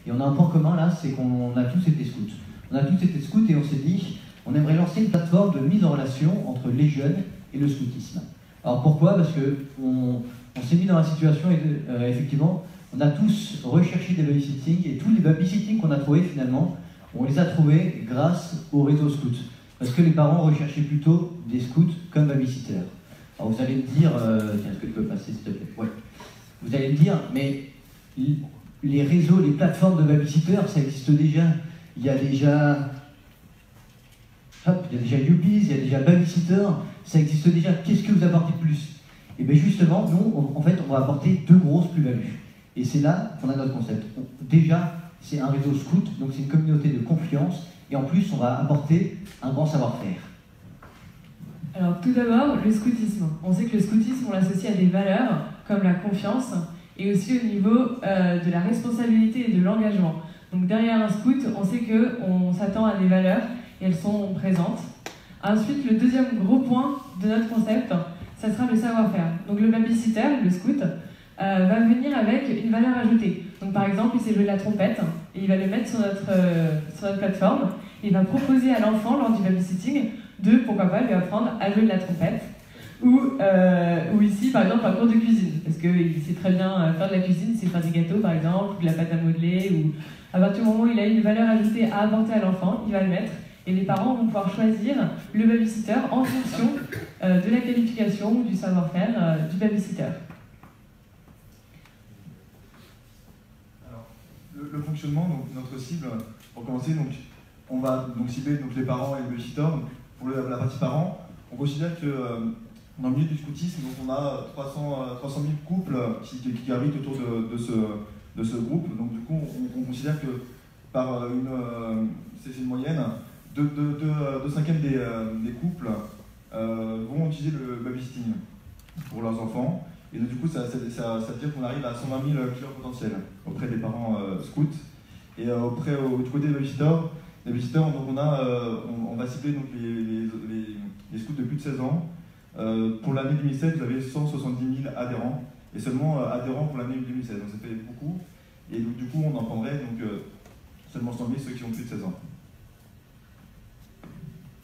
Et on a un point commun là, c'est qu'on a tous été scouts. On a tous été scouts et on s'est dit, on aimerait lancer une plateforme de mise en relation entre les jeunes et le scoutisme. Alors pourquoi? Parce qu'on s'est mis dans la situation, effectivement, on a tous recherché des babysitting et tous les babysitting qu'on a trouvés finalement, on les a trouvés grâce au réseau scout. Parce que les parents recherchaient plutôt des scouts comme babysitters. Alors vous allez me dire, tiens, est-ce que tu peux passer s'il te plaît? Ouais. Vous allez me dire, mais les réseaux, les plateformes de babysitters, ça existe déjà. Il y a déjà Youbiz, il y a déjà Babysitter, ça existe déjà. Qu'est-ce que vous apportez de plus? Et bien justement, nous, en fait, on va apporter deux grosses plus-values. Et c'est là qu'on a notre concept. Déjà, c'est un réseau scout, donc c'est une communauté de confiance. Et en plus, on va apporter un grand savoir-faire. Alors tout d'abord, le scoutisme. On sait que le scoutisme, on l'associe à des valeurs comme la confiance et aussi au niveau de la responsabilité et de l'engagement. Donc derrière un scout, on sait qu'on s'attend à des valeurs et elles sont présentes. Ensuite, le deuxième gros point de notre concept, ça sera le savoir-faire. Donc le babysitter, le scout, va venir avec une valeur ajoutée. Donc par exemple, il sait jouer de la trompette et il va le mettre sur notre plateforme. Et il va proposer à l'enfant, lors du babysitting, de, pourquoi pas, lui apprendre à jouer de la trompette. Ou ici, par exemple, un cours de cuisine. Parce qu'il sait très bien faire de la cuisine, il sait faire des gâteaux, par exemple, ou de la pâte à modeler. Ou à partir du moment où il a une valeur ajoutée à apporter à l'enfant, il va le mettre. Et les parents vont pouvoir choisir le babysitter en fonction de la qualification ou du savoir-faire du babysitter. Alors, le fonctionnement, donc notre cible, pour commencer, donc, on va donc cibler donc, les parents et le babysitter. Pour la partie parents, on considère que dans le milieu du scoutisme, donc, on a 300 000 couples qui gravitent autour de ce groupe. Donc du coup, on considère que par c'est une moyenne, 2 cinquièmes des couples vont utiliser le babysitting pour leurs enfants. Et donc, du coup, ça veut dire qu'on arrive à 120 000 clients potentiels auprès des parents scouts. Et du côté des babysitters, donc on va cibler donc, les scouts de plus de 16 ans. Pour l'année 2016, vous avez 170 000 adhérents, et seulement adhérents pour l'année 2016, donc ça fait beaucoup. Et donc, du coup, on en prendrait donc, seulement 100 000 ceux qui ont plus de 16 ans.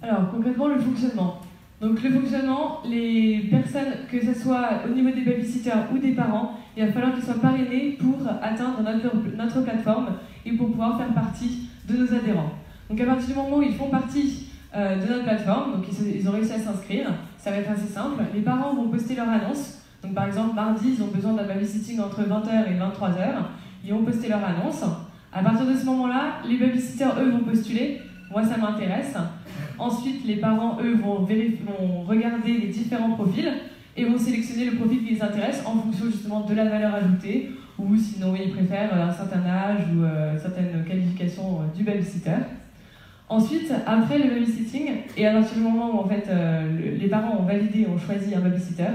Alors, concrètement, le fonctionnement. Donc, le fonctionnement, les personnes, que ce soit au niveau des babysitters ou des parents, il va falloir qu'ils soient parrainés pour atteindre notre plateforme et pour pouvoir faire partie de nos adhérents. Donc, à partir du moment où ils font partie de notre plateforme, donc ils ont réussi à s'inscrire, ça va être assez simple. Les parents vont poster leur annonce. Donc, par exemple, mardi, ils ont besoin d'un babysitting entre 20h et 23h. Ils vont poster leur annonce. À partir de ce moment-là, les babysitters, eux, vont postuler. Moi, ça m'intéresse. Ensuite, les parents, eux, vont regarder les différents profils et vont sélectionner le profil qui les intéresse en fonction justement de la valeur ajoutée ou sinon ils préfèrent un certain âge ou certaines qualifications du babysitter. Ensuite, après le babysitting, et à partir du moment où en fait, les parents ont validé, ont choisi un babysitter,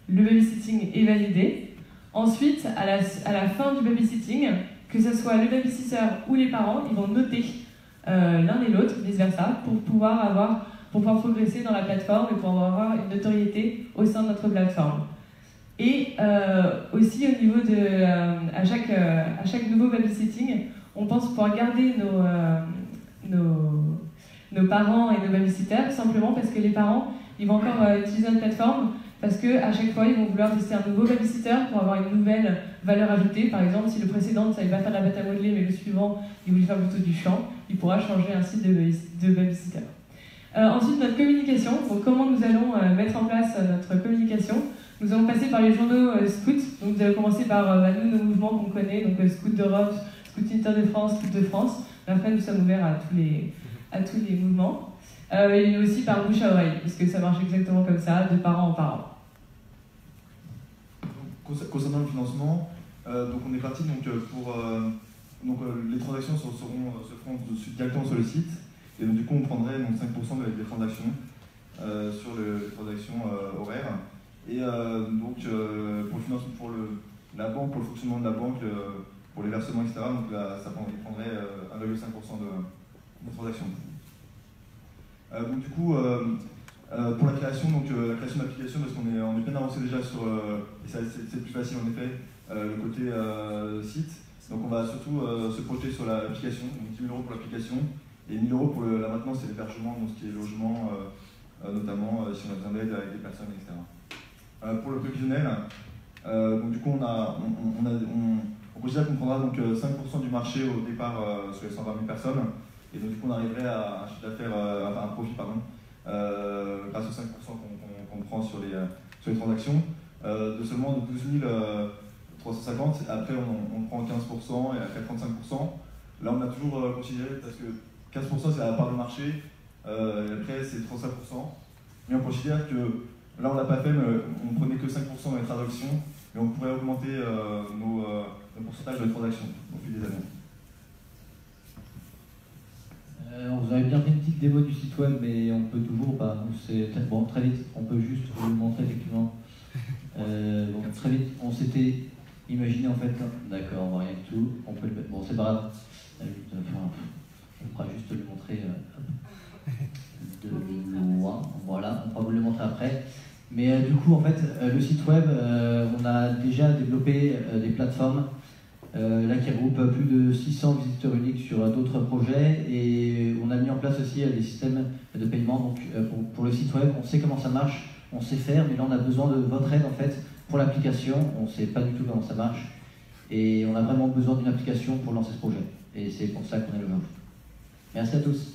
le babysitting est validé. Ensuite, à la fin du babysitting, que ce soit le babysitter ou les parents, ils vont noter l'un et l'autre, vice-versa, pour pouvoir progresser dans la plateforme et pour avoir une notoriété au sein de notre plateforme. Et aussi au niveau de, à chaque nouveau babysitting, on pense pouvoir garder nos parents et nos babysitters, simplement parce que les parents, ils vont encore utiliser notre plateforme parce qu'à chaque fois, ils vont vouloir tester un nouveau babysitter pour avoir une nouvelle valeur ajoutée. Par exemple, si le précédent ne savait pas faire de la pâte à modeler, mais le suivant, il voulait faire plutôt du chant, il pourra changer ainsi de babysitter. Ensuite, notre communication. Donc, comment nous allons mettre en place notre communication? Nous allons passer par les journaux scouts. Donc, nous allons commencer par nos mouvements qu'on connaît, donc Scout d'Europe, Scout Inter-de-France, Scout de France. Mais après, nous sommes ouverts à tous les mouvements. Et aussi par bouche à oreille, parce que ça marche exactement comme ça, de parent en parent. Concernant le financement, donc on est parti pour les transactions se feront directement sur le site, et donc du coup on prendrait donc 5% des transactions sur les transactions horaires. Et donc pour le financement, pour la banque, pour le fonctionnement de la banque, pour les versements, etc. Donc là, il prendrait 1,5% de transactions. Donc du coup, pour la création d'application, parce qu'on est bien avancé déjà sur, et c'est plus facile en effet, le côté site, Donc on va surtout se projeter sur l'application, donc 10 000 € pour l'application et 1 000 € pour la maintenance et l'hébergement, donc ce qui est logement, notamment si on a besoin d'aide avec des personnes, etc. Pour le prévisionnel, donc du coup on considère qu'on prendra donc 5% du marché au départ sur les 120 000 personnes, et donc du coup on arriverait à un chiffre d'affaires, enfin un profit pardon, grâce aux 5% qu'on prend sur les transactions, de seulement 12 350. Après on prend 15% et après 35%. Là on a toujours considéré, parce que 15% c'est la part de marché, et après c'est 35%. Et on considère que, là on l'a pas fait, mais on prenait que 5% dans les transactions, mais on pourrait augmenter nos pourcentages de transactions au fil des années. Vous avez bien fait une petite démo du site web, mais on peut toujours, c'est bon, très vite, on peut juste vous le montrer effectivement. Très vite, on s'était imaginé en fait, d'accord, on voit rien du tout, on peut le mettre, bon c'est pas grave, on pourra juste le montrer de loin, voilà, on pourra vous le montrer après. Mais du coup en fait, le site web, on a déjà développé des plateformes là qui regroupent plus de 600 visiteurs uniques sur d'autres projets, et on a mis en place aussi des systèmes de paiement. Donc pour le site web, on sait comment ça marche, on sait faire, mais là on a besoin de votre aide en fait pour l'application. On ne sait pas du tout comment ça marche et on a vraiment besoin d'une application pour lancer ce projet, et c'est pour ça qu'on est le vôtre. Merci à tous.